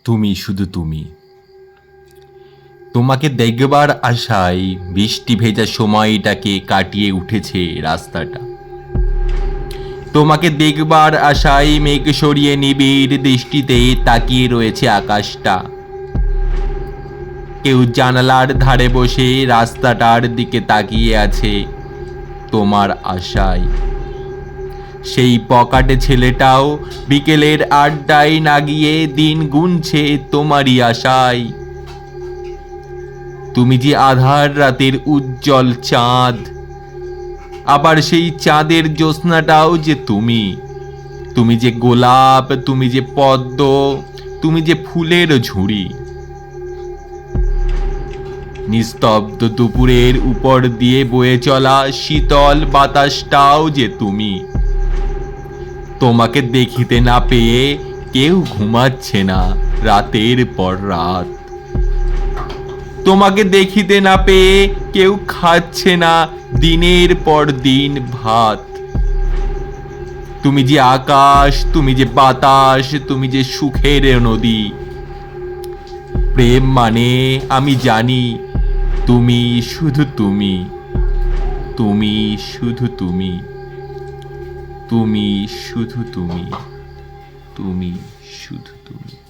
তুমি শুধু তুমি। তোমাকে দেখবার আশায় বৃষ্টি ভেজা সময়টাকে কাটিয়ে উঠেছে রাস্তাটা। তোমাকে দেখবার আশায় মেঘ সরিয়ে নিবিড় দৃষ্টিতে তাকিয়ে রয়েছে আকাশটা। কেউ জানালার ধারে বসে রাস্তাটার দিকে তাকিয়ে আছে তোমার আশায়। সেই পকেটে ছেলেটাও বিকেলের আড্ডায় না গিয়ে দিন গুনছে তোমারই আশায়। তুমি যে আধার রাতের উজ্জ্বল চাঁদ, আবার সেই চাঁদের জ্যোৎস্নাটাও যে তুমি। তুমি যে গোলাপ, তুমি যে পদ্ম, তুমি যে ফুলের ঝুড়ি। নিস্তব্ধ দুপুরের উপর দিয়ে বয়ে চলা শীতল বাতাসটাও যে তুমি। তোমাকে দেখিতে না পেয়ে কেউ ঘুমাচ্ছে না রাতের পর রাত। তোমাকে দেখিতে না পেয়ে কেউ খাচ্ছে না দিনের পর দিন ভাত। তুমি যে আকাশ, তুমি যে বাতাস, তুমি যে সুখের নদী। প্রেম মানে আমি জানি তুমি শুধু তুমি। তুমি শুধু তুমি। তুমি শুধু তুমি। তুমি শুধু তুমি।